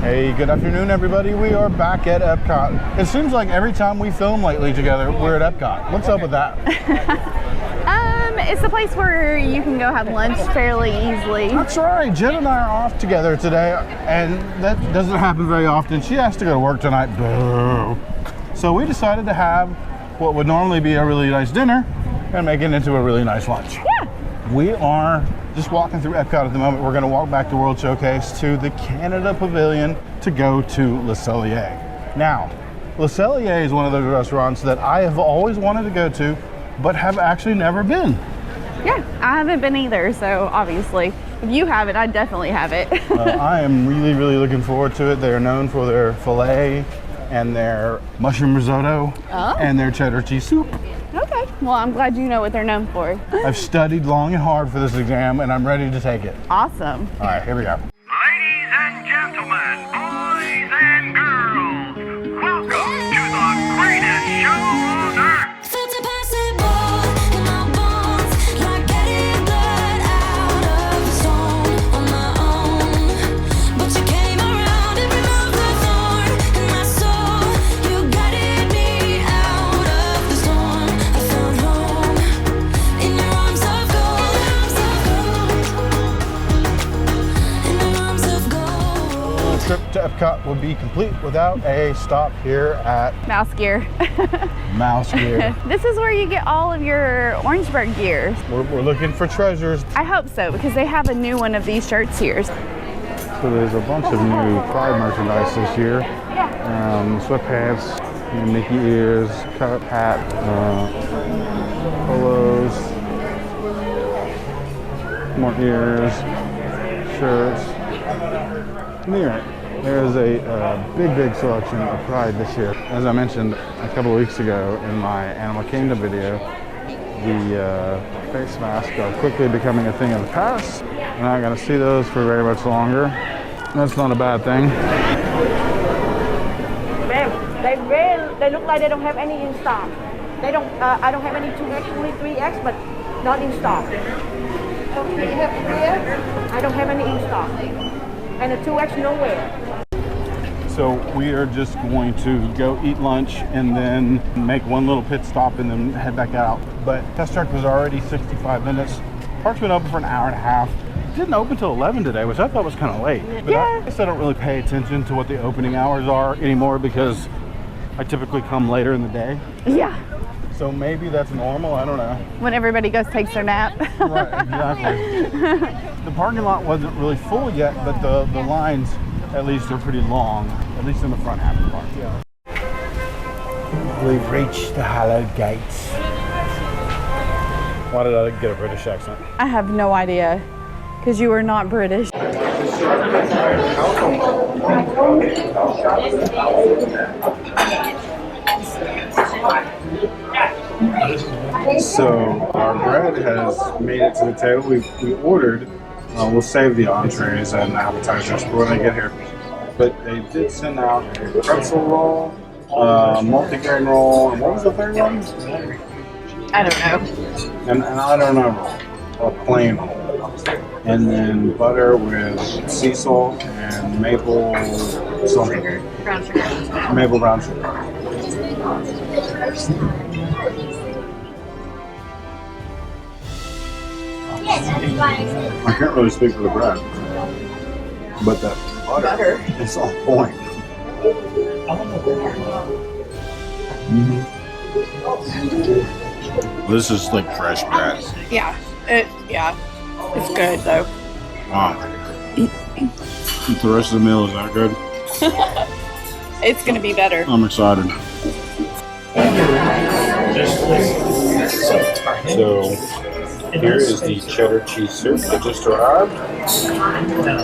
Hey, good afternoon, everybody. We are back at Epcot. It seems like every time we film lately together, we're at Epcot. What's up with that? It's a place where you can go have lunch fairly easily. That's right. Jen and I are off together today, and that doesn't happen very often. She has to go to work tonight. Boo. So we decided to have what would normally be a really nice dinner and make it into a really nice lunch. Yeah. We are just walking through Epcot at the moment. We're going to walk back to World Showcase to the Canada Pavilion to go to Le Cellier. Now, Le Cellier is one of those restaurants that I have always wanted to go to, but have actually never been. Yeah, I haven't been either, so obviously, if you have it, I definitely have it. I am really looking forward to it. They are known for their filet and their mushroom risotto and their cheddar cheese soup. Okay, well, I'm glad you know what they're known for. I've studied long and hard for this exam, and I'm ready to take it. Awesome. All right, here we go. Ladies and gentlemen, boys and girls, welcome to the greatest show on earth. Trip to Epcot would be complete without a stop here at Mouse gear. Mouse Gear. This is where you get all of your Orangeburg gear. We're looking for treasures. I hope so, because they have a new one of these shirts here. So there's a bunch of new Pride merchandise this year. Sweatpants, Mickey ears, cup hat, polos, more ears, shirts. There's a big selection of Pride this year. As I mentioned a couple of weeks ago in my Animal Kingdom video, the face masks are quickly becoming a thing of the past. We're not going to see those for very much longer. That's not a bad thing. Ma'am, they look like they don't have any in stock. They don't. I don't have any 2X, only 3X, but not in stock. Okay, you have 3X? I don't have any in stock. And a 2X nowhere. So we are just going to go eat lunch and then make one little pit stop and then head back out. But test track was already 65 minutes. Park's been open for an hour and a half. It didn't open till 11 today, which I thought was kind of late. But Yeah. I guess I don't really pay attention to what the opening hours are anymore because I typically come later in the day. Yeah, So maybe that's normal, I don't know. when everybody goes takes their nap. Right, exactly. The parking lot wasn't really full yet, but the lines at least are pretty long, at least in the front half of the park. Yeah. We've reached the hallowed gates. Why did I get a British accent? I have no idea, because you are not British. So our bread has made it to the table. We ordered. We'll save the entrees and appetizers for when they get here. But they did send out a pretzel roll, multigrain roll, and what was the third one? I don't know. And I don't know roll, a plain roll. And then butter with sea salt and maple something. Brown sugar. Maple brown sugar. I can't really speak for the bread, but the butter is on point. This is like fresh bread. Yeah, it's good though. Wow. The rest of the meal is that good? It's gonna be better. I'm excited. So here is the cheddar cheese soup that just arrived.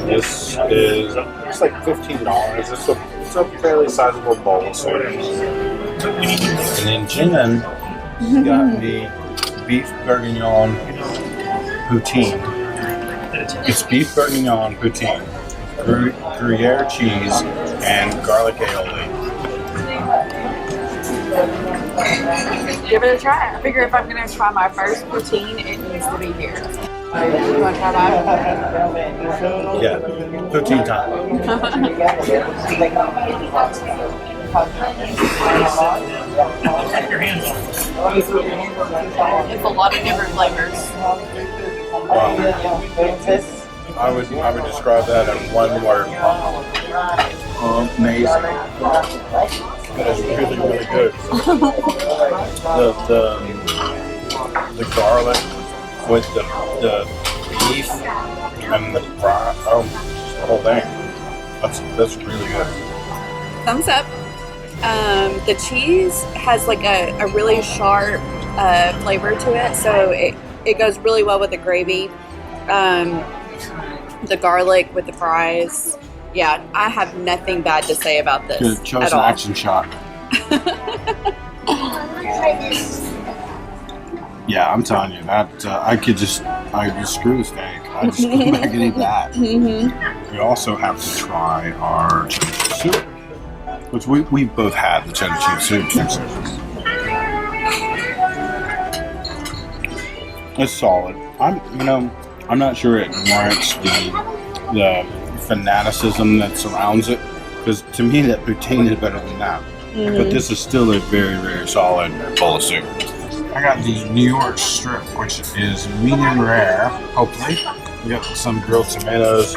This is it's like $15. It's a fairly sizable bowl of soup. And then Jen got the beef bourguignon poutine. It's beef bourguignon poutine, Gruyere cheese, and garlic aioli. Give it a try. I figure if I'm going to try my first poutine, it needs to be here. You want to try that? Yeah, 15 times. It's a lot of different flavors. I would describe that in one word. Amazing. That is really, really good. The garlic with the beef and the fry, the whole thing. That's really good. Thumbs up. The cheese has like a really sharp flavor to it, so it goes really well with the gravy. The garlic with the fries. Yeah, I have nothing bad to say about this. Good. Chose at an all. action shot. Yeah, I'm telling you that I could just screw the steak. I just go back and eat that. Mm-hmm. We also have to try our cheddar cheese soup, which we both had the cheddar cheese soup. It's solid. I'm not sure it warrants the fanaticism that surrounds it, because to me that poutine is better than that. Mm-hmm. But this is still a very, very solid bowl of soup. I got the New York strip, which is medium rare, hopefully. We got some grilled tomatoes,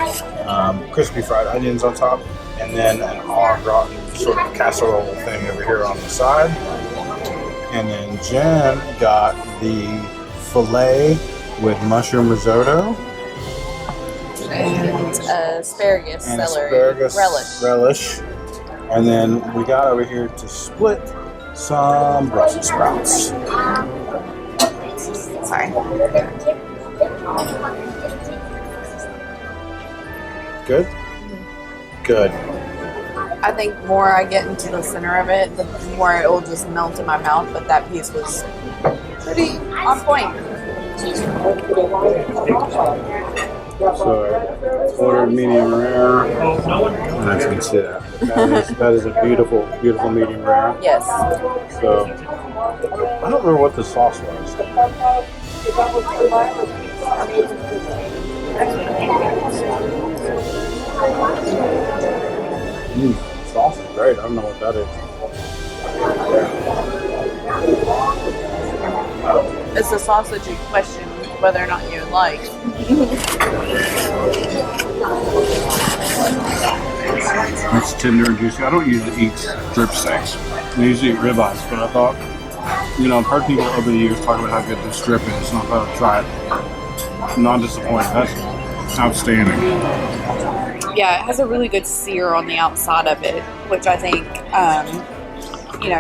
crispy fried onions on top, and then an au gratin sort of casserole thing over here on the side. And then Jen got the filet with mushroom risotto. And asparagus, And celery, asparagus relish. And then we got over here to split some Brussels sprouts. Sorry. Good? Good. I think the more I get into the center of it, the more it will just melt in my mouth. But that piece was pretty on point. So, ordered medium rare. And as you can see that is a beautiful, beautiful medium rare. Yes. So, I don't remember what the sauce was. Sauce is great. I don't know what that is. It's a sausage you question whether or not you like. It's tender and juicy. I don't usually eat strip steaks. I usually eat ribeyes, but I thought, I've heard people over the years talk about how good this strip is, and I thought I'd try it. I'm not disappointed. That's outstanding. Yeah, it has a really good sear on the outside of it, which I think,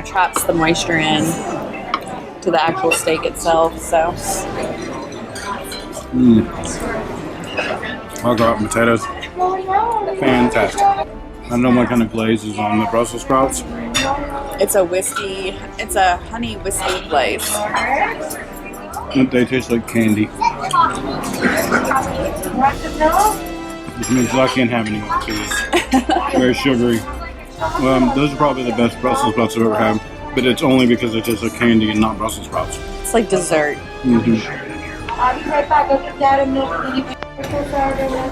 traps the moisture in to the actual steak itself. So, Au gratin potatoes, fantastic. I don't know what kind of glaze is on the Brussels sprouts. it's a honey whiskey glaze. They taste like candy. Which means I can't have any more too. Very sugary. Those are probably the best Brussels sprouts I've ever had, but it's only because they taste like candy and not Brussels sprouts. It's like dessert. Mm-hmm.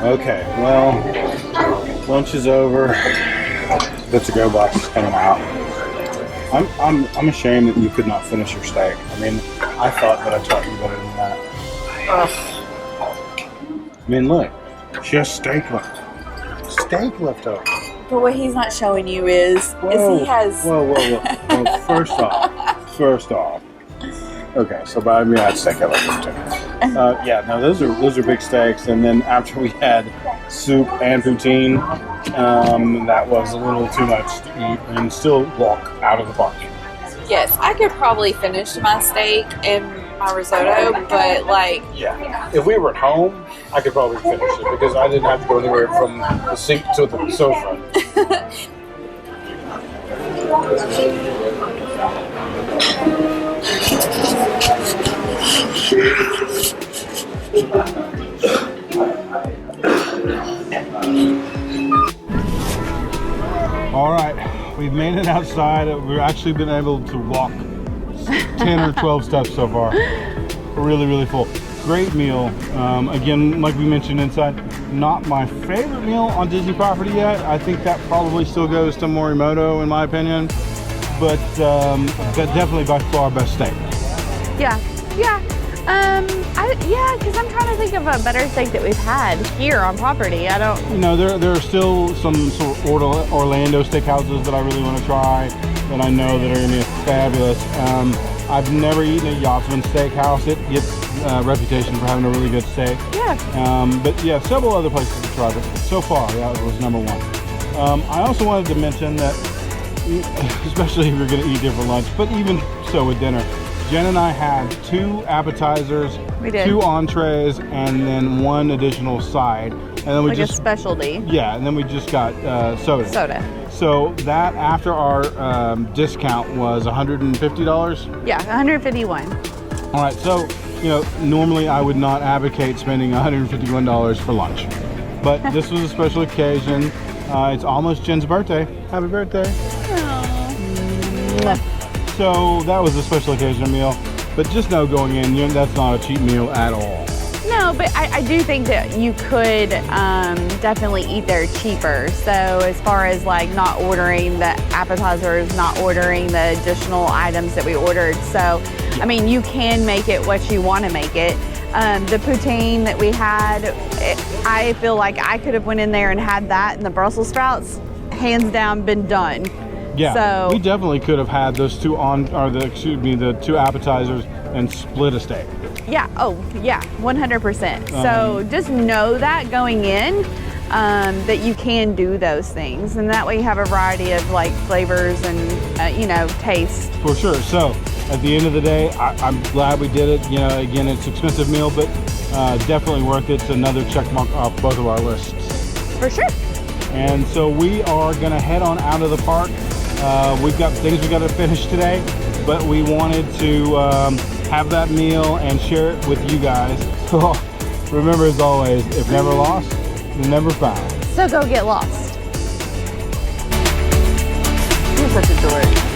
Okay, well, lunch is over. The to-go box is coming out. I'm ashamed that you could not finish your steak. I mean, I thought that I taught you better than that. I mean, look, she has steak left. Steak left over. But what he's not showing you is he has. Whoa. Well, first off. Okay, so by me, I'd steak left over too. Those are big steaks. And then after we had soup and poutine, that was a little too much to eat and still walk out of the park. Yes, I could probably finish my steak and my risotto, but Yeah, if we were at home, I could probably finish it because I didn't have to go anywhere from the sink to the sofa. All right, we've made it outside. We've actually been able to walk 10 or 12 steps so far. We're really, really full. Great meal. Again, like we mentioned inside, not my favorite meal on Disney property yet. I think that probably still goes to Morimoto in my opinion, but definitely by far best steak. Yeah. Because I'm trying to think of a better steak that we've had here on property. I don't. You know, there are still some sort of Orlando steakhouses that I really want to try that I know that are going to be fabulous. I've never eaten at Yachtsman Steakhouse. It gets a reputation for having a really good steak. Yeah. But yeah, several other places to try, but so far that was number one. I also wanted to mention that, especially if you're going to eat here for lunch, but even so with dinner, Jen and I had 2 appetizers, We did. 2 entrees, and then 1 additional side. And then we Like just a specialty. yeah, and then we just got soda. Soda. So that after our discount was $150. Yeah, 151. All right, so you know normally I would not advocate spending $151 for lunch, but this was a special occasion. It's almost Jen's birthday. Happy birthday! So that was a special occasion meal, but just know going in, that's not a cheap meal at all. No, but I do think that you could definitely eat there cheaper. So as far as like not ordering the appetizers, not ordering the additional items that we ordered. So, I mean, you can make it what you want to make it. The poutine that we had, I feel like I could have went in there and had that and the Brussels sprouts, hands down, been done. Yeah, So we definitely could have had those 2 the 2 appetizers and split a steak. yeah, 100%. So just know that going in, that you can do those things, and that way you have a variety of like flavors and taste. For sure. So at the end of the day, I'm glad we did it. You know, again, it's an expensive meal, but definitely worth it. It's another check mark off both of our lists. For sure. And so we are gonna head on out of the park. We've got things we got to finish today, but we wanted to have that meal and share it with you guys. Remember, as always, if never lost, then never found. So go get lost. You're such a dork.